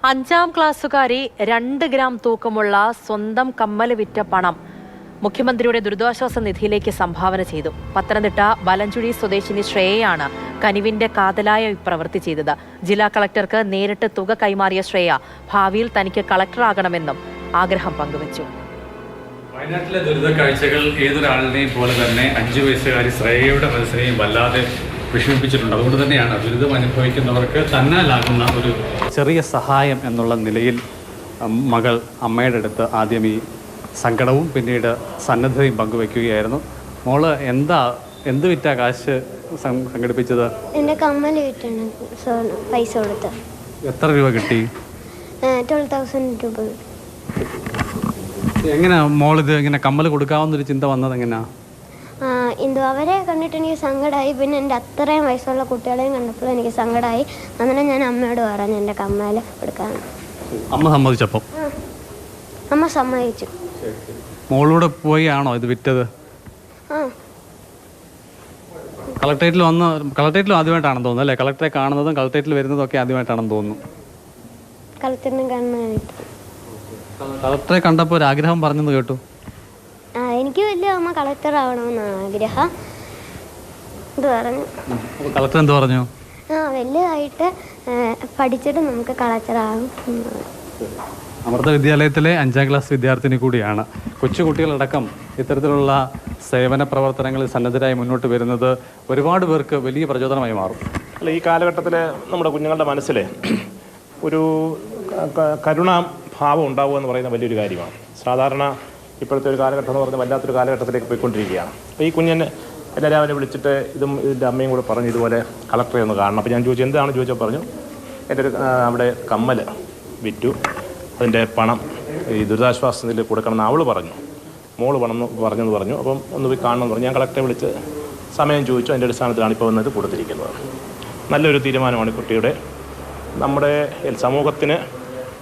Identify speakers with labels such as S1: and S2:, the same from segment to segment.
S1: 5ാം ക്ലാസ്സുകാരി 2 gram തൂക്കമുള്ള സ്വന്തം കമ്മല് വിറ്റ പണം മുഖ്യമന്ത്രിയുടെ ദുരിതാശ്വാസ നിധിയിലേക്ക് സംഭാവന ചെയ്തു. പത്തനംതിട്ട വലഞ്ചുഴി സ്വദേശിനി ശ്രേയയാണ് കനിവിന്റെ കാതലായ പ്രവൃത്തി ചെയ്തത്. ജില്ലാ കളക്ടർക്ക് നേരിട്ട് തുക കൈമാറിയ ശ്രേയ ഭാവിയിൽ തനിക്ക് കളക്ടറാകണമെന്നും ആഗ്രഹം പങ്കുവച്ചു.
S2: വയനാട്ടിലെ ദുരിത കാഴ്ചകൾ ഏതൊരാളിനെയും പോലെ തന്നെ 5 വയസ്സുകാരി ശ്രേയയുടെ മനസ്സിനെയും വല്ലാതെ വിഷമിപ്പിച്ചിട്ടുണ്ട്. അതുകൊണ്ട് തന്നെയാണ് ദുരിതം അനുഭവിക്കുന്നവർക്ക് തന്നാലാകുന്ന ഒരു ചെറിയ സഹായം എന്നുള്ള നിലയിൽ മകൾ അമ്മയുടെ അടുത്ത് ആദ്യം ഈ സങ്കടവും പിന്നീട് സന്നദ്ധതയും പങ്കുവയ്ക്കുകയായിരുന്നു. മോള് എന്ത് വിറ്റാ കാശ് സംഘടിപ്പിച്ചത്?
S3: എൻ്റെ കമ്മൽ വിറ്റാണ് പൈസ കൊടുത്ത്.
S2: എത്ര രൂപ കിട്ടി?
S3: 12,000 രൂപ.
S2: എങ്ങനെയാ മോളിത് ഇങ്ങനെ കമ്മൽ കൊടുക്കാവുന്നൊരു ചിന്ത വന്നത്? എങ്ങനെയാ?
S3: അവരെ കണ്ടിട്ട് എനിക്ക് സങ്കടമായി. പിന്നെ എൻ്റെ അത്രയും വയസ്സുള്ള കുട്ടികളെയും കണ്ടപ്പോൾ എനിക്ക് സങ്കടമായി. അങ്ങനെ ഞാൻ അമ്മയോട് പറഞ്ഞു എൻ്റെ കമ്മൽ കൊടുക്കാൻ.
S2: അമ്മ സമ്മതിച്ചപ്പോൾ?
S3: അമ്മ സമ്മതിച്ചു.
S2: മോളൂടെ പോയി ആണോ ഇത് വിറ്റത്? കളക്ടറേറ്റിലും ആദ്യമായിട്ടാണെന്ന് തോന്നുന്നു അല്ലേ? കളക്ടറെ കാണുന്നതും കളക്ടറേറ്റിൽ വരുന്നതും ഒക്കെ ആദ്യമായിട്ടാണെന്ന് തോന്നുന്നു.
S3: കളക്ടറിനെ കാണുന്നതായിട്ട്.
S2: കളക്ടറെ കണ്ടപ്പോൾ ഒരു ആഗ്രഹം പറഞ്ഞെന്ന് കേട്ടു.
S3: എനിക്ക് വലിയ അമ്മ കളക്ടർ ആവണമെന്നാണ് ആഗ്രഹം. ഇത് പറഞ്ഞു.
S2: കളക്ടർ എന്ത് പറഞ്ഞു?
S3: വലുതായിട്ട് പഠിച്ചിട്ട് നമുക്ക് കളക്ടറാകും.
S2: അമൃത വിദ്യാലയത്തിലെ 5ാം ക്ലാസ് വിദ്യാർത്ഥിനി കൂടിയാണ്. കൊച്ചുകുട്ടികളടക്കം ഇത്തരത്തിലുള്ള സേവന പ്രവർത്തനങ്ങളിൽ സന്നദ്ധരായി മുന്നോട്ട് വരുന്നത് ഒരുപാട് പേർക്ക് വലിയ പ്രചോദനമായി മാറും.
S4: അല്ല, ഈ കാലഘട്ടത്തിൽ നമ്മുടെ കുഞ്ഞുങ്ങളുടെ മനസ്സിൽ ഒരു കരുണാഭാവം ഉണ്ടാവുക എന്ന് പറയുന്ന വലിയൊരു കാര്യമാണ്. സാധാരണ ഇപ്പോഴത്തെ ഒരു കാലഘട്ടം എന്ന് പറഞ്ഞാൽ വല്ലാത്തൊരു കാലഘട്ടത്തിലേക്ക് പോയിക്കൊണ്ടിരിക്കുകയാണ്. അപ്പോൾ ഈ കുഞ്ഞിനെ എല്ലാവരും അവനെ വിളിച്ചിട്ട് ഇതിൻ്റെ അമ്മയും കൂടെ പറഞ്ഞു ഇതുപോലെ കളക്ടറെ ഒന്ന് കാണണം. അപ്പോൾ ഞാൻ ചോദിച്ചു എന്താണ് ചോദിച്ചാൽ പറഞ്ഞു എൻ്റെ ഒരു അവിടെ കമ്മൽ വിറ്റു, അതിൻ്റെ പണം ഈ ദുരിതാശ്വാസ നിധിയിൽ കൊടുക്കണമെന്ന് അവൾ പറഞ്ഞു. മോള് പറഞ്ഞെന്ന് പറഞ്ഞു. അപ്പം ഒന്ന് പോയി കാണണമെന്ന് പറഞ്ഞു. ഞാൻ കളക്ടറെ വിളിച്ച് സമയം ചോദിച്ചു. അതിൻ്റെ അടിസ്ഥാനത്തിലാണ് ഇപ്പോൾ വന്നത് കൊടുത്തിരിക്കുന്നത്. നല്ലൊരു തീരുമാനമാണ് കുട്ടിയുടെ. നമ്മുടെ സമൂഹത്തിന്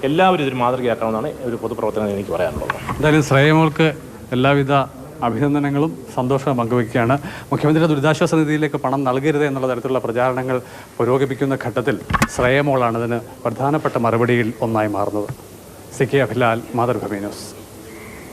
S4: എല്ലാവരും ഇതൊരു മാതൃകയാക്കണമെന്നാണ് ഒരു പൊതുപ്രവർത്തനം എനിക്ക് പറയാനുള്ളത്.
S2: എന്തായാലും ശ്രേയമോൾക്ക് എല്ലാവിധ അഭിനന്ദനങ്ങളും സന്തോഷവും പങ്കുവയ്ക്കുകയാണ്. മുഖ്യമന്ത്രിയുടെ ദുരിതാശ്വാസ നിധിയിലേക്ക് പണം നൽകരുത് എന്നുള്ള തരത്തിലുള്ള പ്രചാരണങ്ങൾ പുരോഗമിക്കുന്ന ഘട്ടത്തിൽ ശ്രേയമോളാണ് ഇതിന് പ്രധാനപ്പെട്ട മറുപടിയിൽ ഒന്നായി മാറുന്നത്. CK Abhilal, Mathrubhumi news.